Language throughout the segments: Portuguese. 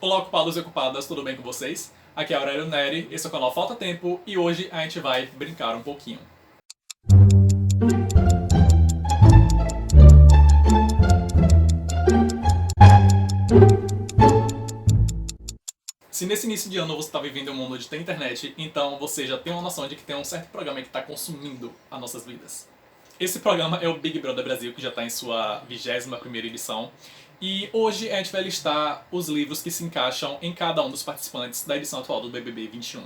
Olá, ocupados e ocupadas, tudo bem com vocês? Aqui é Aurélio Neri, esse é o canal Falta Tempo e hoje a gente vai brincar um pouquinho. Se nesse início de ano você está vivendo um mundo onde tem internet, então você já tem uma noção de que tem um certo programa que está consumindo as nossas vidas. Esse programa é o Big Brother Brasil, que já está em sua 21ª edição. E hoje a gente vai listar os livros que se encaixam em cada um dos participantes da edição atual do BBB 21.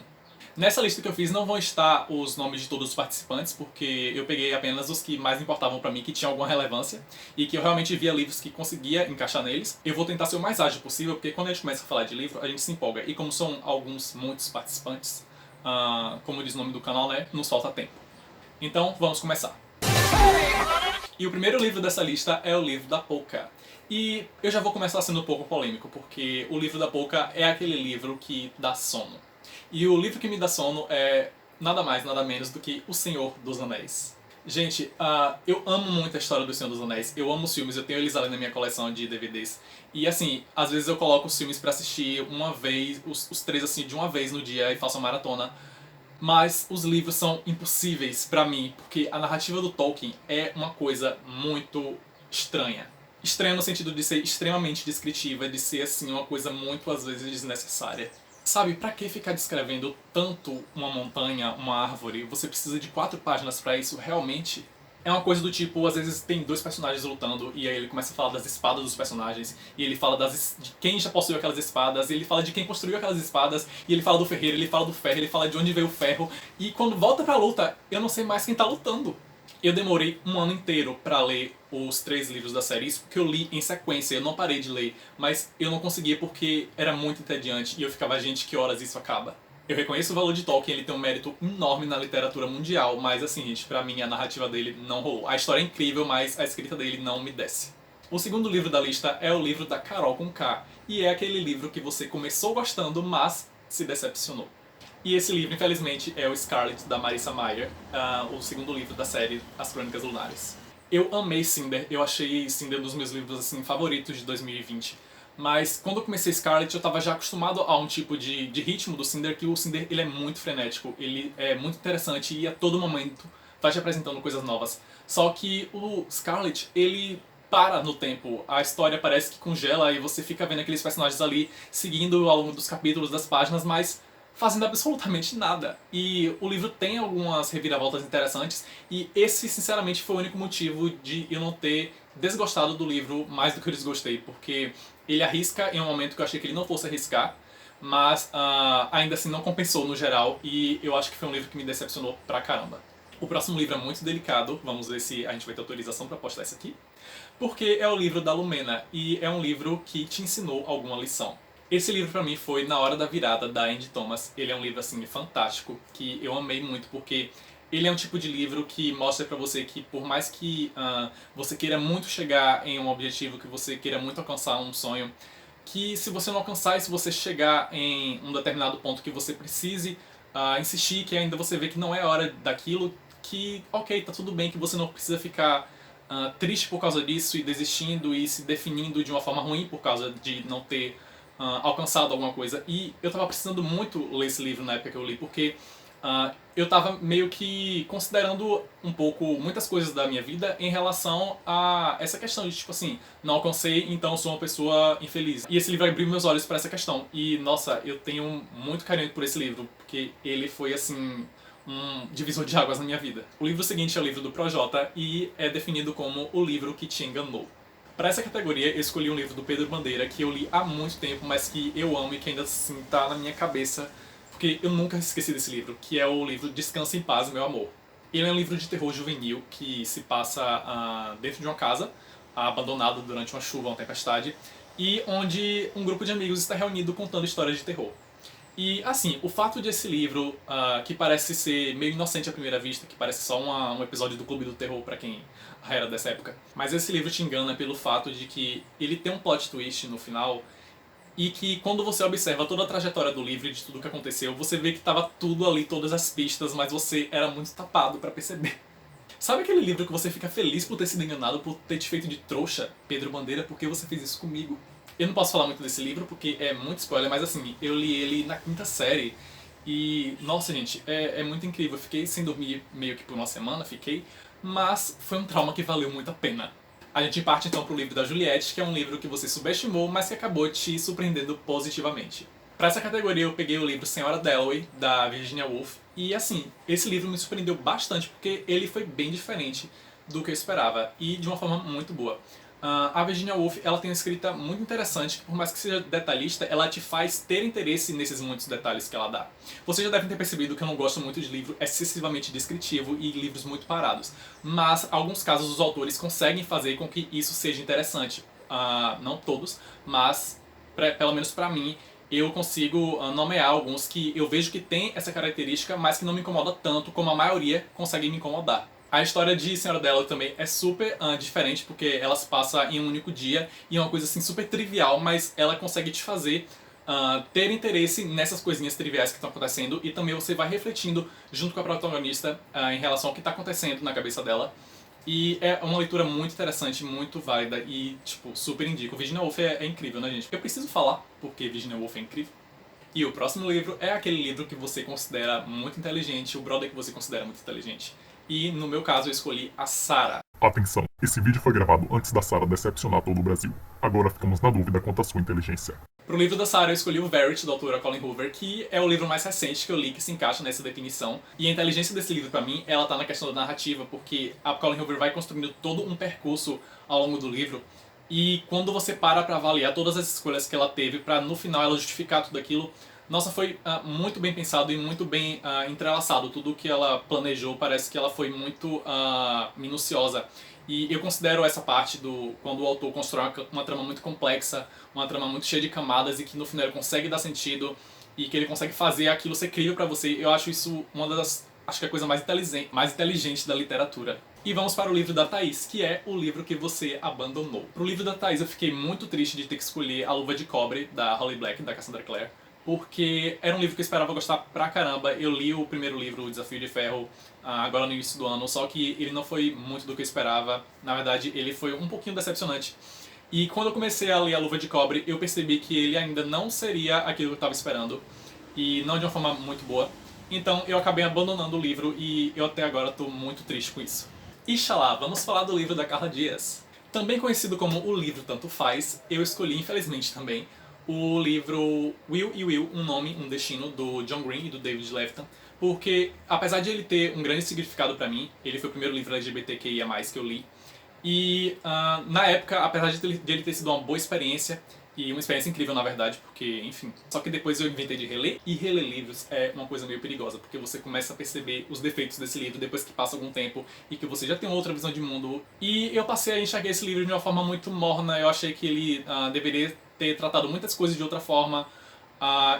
Nessa lista que eu fiz não vão estar os nomes de todos os participantes, porque eu peguei apenas os que mais importavam pra mim, que tinham alguma relevância, e que eu realmente via livros que conseguia encaixar neles. Eu vou tentar ser o mais ágil possível, porque quando a gente começa a falar de livro, a gente se empolga. E como são muitos participantes, como diz o nome do canal, né, nos falta tempo. Então, vamos começar. E o primeiro livro dessa lista é o livro da Pouca. E eu já vou começar sendo um pouco polêmico, porque o livro da Pouca é aquele livro que dá sono. E o livro que me dá sono é nada mais, nada menos do que O Senhor dos Anéis. Gente, eu amo muito a história do Senhor dos Anéis, eu amo os filmes, eu tenho eles ali na minha coleção de DVDs. E assim, às vezes eu coloco os filmes pra assistir uma vez, os três assim, de uma vez no dia e faço uma maratona. Mas os livros são impossíveis pra mim, porque a narrativa do Tolkien é uma coisa muito estranha. Estranha no sentido de ser extremamente descritiva, de ser assim uma coisa muito às vezes desnecessária. Sabe, pra que ficar descrevendo tanto uma montanha, uma árvore? Você precisa de 4 páginas pra isso, realmente? É uma coisa do tipo, às vezes tem dois personagens lutando e aí ele começa a falar das espadas dos personagens e ele fala de quem já possuiu aquelas espadas, e ele fala de quem construiu aquelas espadas, e ele fala do ferreiro, ele fala do ferro, ele fala de onde veio o ferro, e quando volta pra luta, eu não sei mais quem tá lutando. Eu demorei um ano inteiro pra ler os 3 livros da série, isso porque eu li em sequência, eu não parei de ler, mas eu não conseguia porque era muito entediante e eu ficava, gente, que horas isso acaba? Eu reconheço o valor de Tolkien, ele tem um mérito enorme na literatura mundial, mas assim, gente, pra mim a narrativa dele não rolou. A história é incrível, mas a escrita dele não me desce. O segundo livro da lista é o livro da Carol com K, e é aquele livro que você começou gostando, mas se decepcionou. E esse livro, infelizmente, é o Scarlet, da Marissa Meyer, o segundo livro da série As Crônicas Lunares. Eu amei Cinder, eu achei Cinder um dos meus livros assim, favoritos de 2020. Mas quando eu comecei Scarlet, eu estava já acostumado a um tipo de ritmo do Cinder, que o Cinder ele é muito frenético, ele é muito interessante e a todo momento vai te apresentando coisas novas. Só que o Scarlet, ele para no tempo, a história parece que congela e você fica vendo aqueles personagens ali seguindo ao longo dos capítulos, das páginas, mas fazendo absolutamente nada. E o livro tem algumas reviravoltas interessantes e esse, sinceramente, foi o único motivo de eu não ter desgostado do livro mais do que eu desgostei, porque ele arrisca em um momento que eu achei que ele não fosse arriscar, mas ainda assim não compensou no geral e eu acho que foi um livro que me decepcionou pra caramba. O próximo livro é muito delicado, vamos ver se a gente vai ter autorização pra postar isso aqui, porque é o livro da Lumena e é um livro que te ensinou alguma lição. Esse livro pra mim foi Na Hora da Virada, da Andy Thomas. Ele é um livro assim fantástico, que eu amei muito, porque ele é um tipo de livro que mostra pra você que por mais que você queira muito chegar em um objetivo, que você queira muito alcançar um sonho, que se você não alcançar e se você chegar em um determinado ponto que você precise insistir, que ainda você vê que não é a hora daquilo, que ok, tá tudo bem, que você não precisa ficar triste por causa disso e desistindo e se definindo de uma forma ruim por causa de não ter alcançado alguma coisa. E eu tava precisando muito ler esse livro na época que eu li, porque eu tava meio que considerando um pouco muitas coisas da minha vida em relação a essa questão de tipo assim, não alcancei, então sou uma pessoa infeliz. E esse livro abriu meus olhos para essa questão. E nossa, eu tenho muito carinho por esse livro, porque ele foi assim um divisor de águas na minha vida. O livro seguinte é o livro do Projota e é definido como o livro que te enganou. Para essa categoria, eu escolhi um livro do Pedro Bandeira que eu li há muito tempo, mas que eu amo e que ainda assim tá na minha cabeça, porque eu nunca esqueci desse livro, que é o livro Descansa em Paz, Meu Amor. Ele é um livro de terror juvenil que se passa dentro de uma casa, abandonada durante uma chuva, uma tempestade, e onde um grupo de amigos está reunido contando histórias de terror. E assim, o fato de esse livro, que parece ser meio inocente à primeira vista, que parece só um episódio do Clube do Terror pra quem era dessa época, mas esse livro te engana pelo fato de que ele tem um plot twist no final e que quando você observa toda a trajetória do livro e de tudo que aconteceu, você vê que tava tudo ali, todas as pistas, mas você era muito tapado pra perceber. Sabe aquele livro que você fica feliz por ter sido enganado, por ter te feito de trouxa, Pedro Bandeira, porque você fez isso comigo? Eu não posso falar muito desse livro porque é muito spoiler, mas assim, eu li ele na quinta série e, nossa gente, é muito incrível. Eu fiquei sem dormir meio que por uma semana, mas foi um trauma que valeu muito a pena. A gente parte então pro livro da Juliette, que é um livro que você subestimou, mas que acabou te surpreendendo positivamente. Para essa categoria eu peguei o livro Senhora Dalloway, da Virginia Woolf, e assim, esse livro me surpreendeu bastante porque ele foi bem diferente do que eu esperava, e de uma forma muito boa. A Virginia Woolf, ela tem uma escrita muito interessante, que por mais que seja detalhista, ela te faz ter interesse nesses muitos detalhes que ela dá. Vocês já devem ter percebido que eu não gosto muito de livro excessivamente descritivo e livros muito parados, mas em alguns casos os autores conseguem fazer com que isso seja interessante. Não todos, mas pelo menos pra mim, eu consigo nomear alguns que eu vejo que tem essa característica, mas que não me incomoda tanto como a maioria consegue me incomodar. A história de Senhora Della também é super diferente, porque ela se passa em um único dia e é uma coisa assim super trivial, mas ela consegue te fazer ter interesse nessas coisinhas triviais que estão acontecendo, e também você vai refletindo junto com a protagonista em relação ao que está acontecendo na cabeça dela. E é uma leitura muito interessante, muito válida e, tipo, super indico. Virginia Woolf é incrível, né, gente? Eu preciso falar porque Virginia Woolf é incrível. E o próximo livro é aquele livro que você considera muito inteligente, o brother que você considera muito inteligente. E, no meu caso, eu escolhi a Sarah. Atenção, esse vídeo foi gravado antes da Sarah decepcionar todo o Brasil. Agora ficamos na dúvida quanto à sua inteligência. Pro livro da Sarah eu escolhi o Verity, da autora Colleen Hoover, que é o livro mais recente que eu li que se encaixa nessa definição. E a inteligência desse livro, pra mim, ela tá na questão da narrativa, porque a Colleen Hoover vai construindo todo um percurso ao longo do livro. E quando você para pra avaliar todas as escolhas que ela teve pra no final ela justificar tudo aquilo, nossa, foi muito bem pensado e muito bem entrelaçado. Tudo que ela planejou parece que ela foi muito minuciosa. E eu considero essa parte quando o autor constrói uma trama muito complexa, uma trama muito cheia de camadas e que no final ele consegue dar sentido e que ele consegue fazer aquilo ser crível pra você. Eu acho isso uma das, acho que é a coisa mais inteligente da literatura. E vamos para o livro da Thaís, que é o livro que você abandonou. Pro livro da Thaís eu fiquei muito triste de ter que escolher A Luva de Cobre, da Holly Black, da Cassandra Clare, porque era um livro que eu esperava gostar pra caramba. Eu li o primeiro livro, O Desafio de Ferro, agora no início do ano, só que ele não foi muito do que eu esperava. Na verdade, ele foi um pouquinho decepcionante. E quando eu comecei a ler A Luva de Cobre, eu percebi que ele ainda não seria aquilo que eu estava esperando, e não de uma forma muito boa. Então eu acabei abandonando o livro e eu até agora estou muito triste com isso. Ixalá, vamos falar do livro da Carla Dias. Também conhecido como O Livro Tanto Faz, eu escolhi, infelizmente também, o livro Will e Will, Um Nome, Um Destino, do John Green e do David Levitan, porque apesar de ele ter um grande significado pra mim, ele foi o primeiro livro LGBTQIA+, que eu li, e na época, apesar de ele ter sido uma boa experiência, e uma experiência incrível na verdade, porque, enfim, só que depois eu inventei de reler, e reler livros é uma coisa meio perigosa, porque você começa a perceber os defeitos desse livro depois que passa algum tempo e que você já tem uma outra visão de mundo. E eu passei a enxergar esse livro de uma forma muito morna. Eu achei que ele deveria ter tratado muitas coisas de outra forma,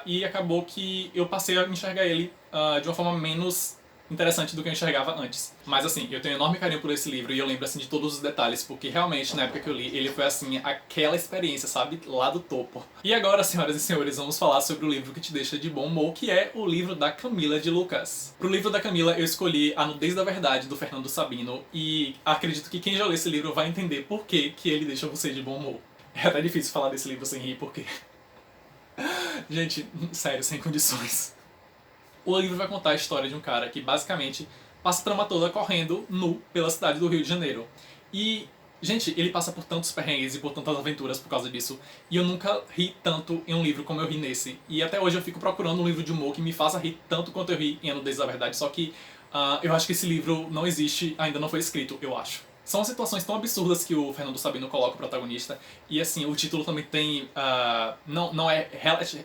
e acabou que eu passei a enxergar ele de uma forma menos interessante do que eu enxergava antes. Mas assim, eu tenho um enorme carinho por esse livro e eu lembro assim de todos os detalhes, porque realmente na época que eu li, ele foi assim, aquela experiência, sabe, lá do topo. E agora, senhoras e senhores, vamos falar sobre o livro que te deixa de bom humor, que é o livro da Camila de Lucas. Pro livro da Camila eu escolhi A Nudez da Verdade, do Fernando Sabino, e acredito que quem já lê esse livro vai entender por que ele deixa você de bom humor. É até difícil falar desse livro sem rir, porque... gente, sério, sem condições. O livro vai contar a história de um cara que basicamente passa a trama toda correndo nu pela cidade do Rio de Janeiro. E, gente, ele passa por tantos perrengues e por tantas aventuras por causa disso. E eu nunca ri tanto em um livro como eu ri nesse. E até hoje eu fico procurando um livro de humor que me faça rir tanto quanto eu ri em A Nudez da Verdade. Só que eu acho que esse livro não existe, ainda não foi escrito, eu acho. São situações tão absurdas que o Fernando Sabino coloca o protagonista. E assim, o título também tem... não é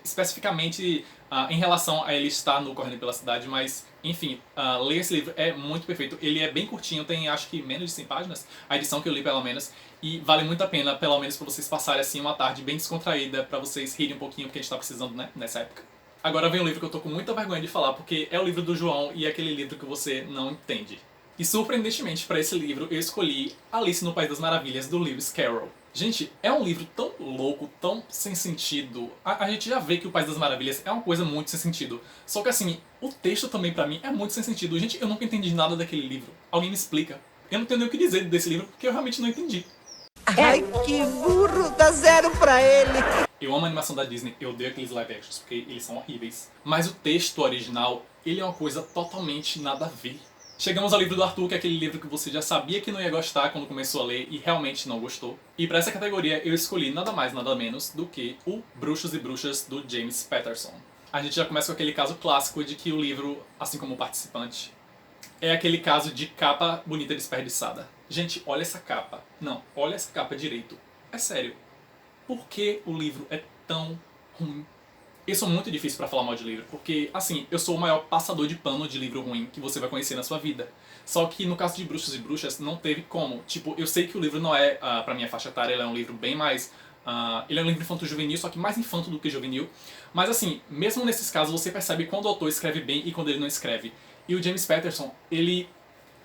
especificamente em relação a ele estar no correndo pela cidade, mas enfim, ler esse livro é muito perfeito. Ele é bem curtinho, tem acho que menos de 100 páginas, a edição que eu li pelo menos. E vale muito a pena, pelo menos pra vocês passarem assim uma tarde bem descontraída, pra vocês rirem um pouquinho, porque a gente tá precisando, né, nessa época. Agora vem um livro que eu tô com muita vergonha de falar, porque é o livro do João e é aquele livro que você não entende. E surpreendentemente, para esse livro, eu escolhi Alice no País das Maravilhas, do Lewis Carroll. Gente, é um livro tão louco, tão sem sentido. A gente já vê que o País das Maravilhas é uma coisa muito sem sentido. Só que assim, o texto também pra mim é muito sem sentido. Gente, eu nunca entendi nada daquele livro. Alguém me explica. Eu não tenho nem o que dizer desse livro, porque eu realmente não entendi. Ai, que burro, dá 0 pra ele. Eu amo a animação da Disney, eu odeio aqueles live actions, porque eles são horríveis. Mas o texto original, ele é uma coisa totalmente nada a ver. Chegamos ao livro do Arthur, que é aquele livro que você já sabia que não ia gostar quando começou a ler e realmente não gostou. E para essa categoria eu escolhi nada mais, nada menos do que o Bruxos e Bruxas, do James Patterson. A gente já começa com aquele caso clássico de que o livro, assim como o participante, é aquele caso de capa bonita desperdiçada. Gente, olha essa capa. Não, olha essa capa direito. É sério. Por que o livro é tão ruim? Eu sou muito difícil pra falar mal de livro, porque, assim, eu sou o maior passador de pano de livro ruim que você vai conhecer na sua vida. Só que no caso de Bruxos e Bruxas, não teve como. Tipo, eu sei que o livro não é, pra minha faixa etária, ele é um livro bem mais... ele é um livro infanto-juvenil, só que mais infanto do que juvenil. Mas, assim, mesmo nesses casos, você percebe quando o autor escreve bem e quando ele não escreve. E o James Patterson, ele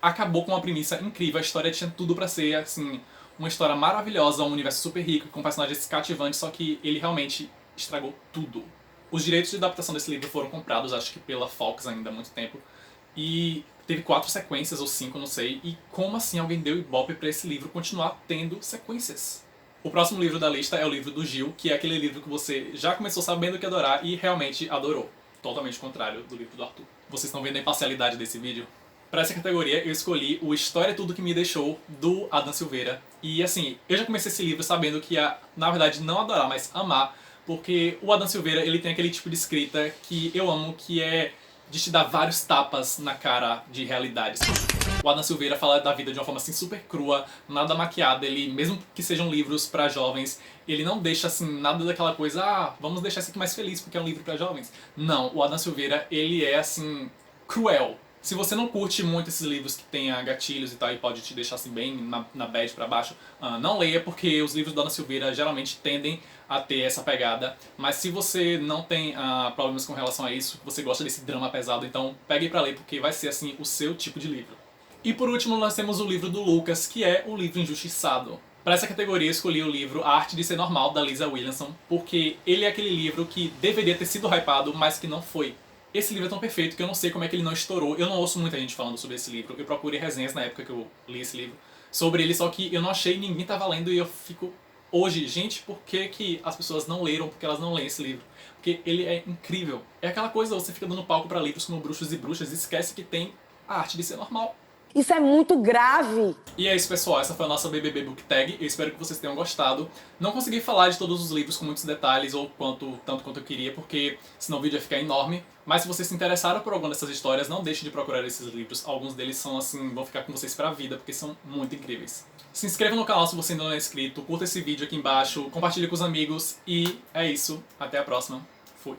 acabou com uma premissa incrível. A história tinha tudo pra ser, assim, uma história maravilhosa, um universo super rico, com personagens cativantes, só que ele realmente estragou tudo. Os direitos de adaptação desse livro foram comprados, acho que pela Fox ainda há muito tempo. E teve 4 sequências, ou 5, não sei. E como assim alguém deu ibope pra esse livro continuar tendo sequências? O próximo livro da lista é o livro do Gil, que é aquele livro que você já começou sabendo que ia adorar e realmente adorou. Totalmente contrário do livro do Arthur. Vocês estão vendo a imparcialidade desse vídeo? Para essa categoria eu escolhi o História é Tudo Que Me Deixou, do Adam Silveira. E assim, eu já comecei esse livro sabendo que ia, na verdade, não adorar, mas amar. Porque o Adam Silveira, ele tem aquele tipo de escrita que eu amo, que é de te dar vários tapas na cara de realidades. O Adam Silveira fala da vida de uma forma assim super crua, nada maquiada. Ele, mesmo que sejam livros para jovens, ele não deixa assim nada daquela coisa, vamos deixar isso aqui mais feliz porque é um livro para jovens. Não, o Adam Silveira, ele é assim, cruel. Se você não curte muito esses livros que tenha gatilhos e tal e pode te deixar assim bem na bad pra baixo, não leia, porque os livros da Ana Silveira geralmente tendem a ter essa pegada. Mas se você não tem problemas com relação a isso, você gosta desse drama pesado, então pegue pra ler, porque vai ser assim o seu tipo de livro. E por último nós temos o livro do Lucas, que é o livro Injustiçado. Para essa categoria eu escolhi o livro A Arte de Ser Normal, da Lisa Williamson, porque ele é aquele livro que deveria ter sido hypado, mas que não foi. Esse livro é tão perfeito que eu não sei como é que ele não estourou. Eu não ouço muita gente falando sobre esse livro. Eu procurei resenhas na época que eu li esse livro sobre ele, só que eu não achei, ninguém tava lendo e eu fico... Hoje, gente, por que que as pessoas não leram? Porque elas não leem esse livro? Porque ele é incrível. É aquela coisa, você fica dando palco pra livros como Bruxos e Bruxas e esquece que tem A Arte de Ser Normal. Isso é muito grave. E é isso, pessoal. Essa foi a nossa BBB Book Tag. Eu espero que vocês tenham gostado. Não consegui falar de todos os livros com muitos detalhes, ou tanto quanto eu queria, porque senão o vídeo ia ficar enorme. Mas se vocês se interessaram por alguma dessas histórias, não deixem de procurar esses livros. Alguns deles são assim, vão ficar com vocês pra vida, porque são muito incríveis. Se inscreva no canal se você ainda não é inscrito, curta esse vídeo aqui embaixo, compartilhe com os amigos e é isso. Até a próxima. Fui.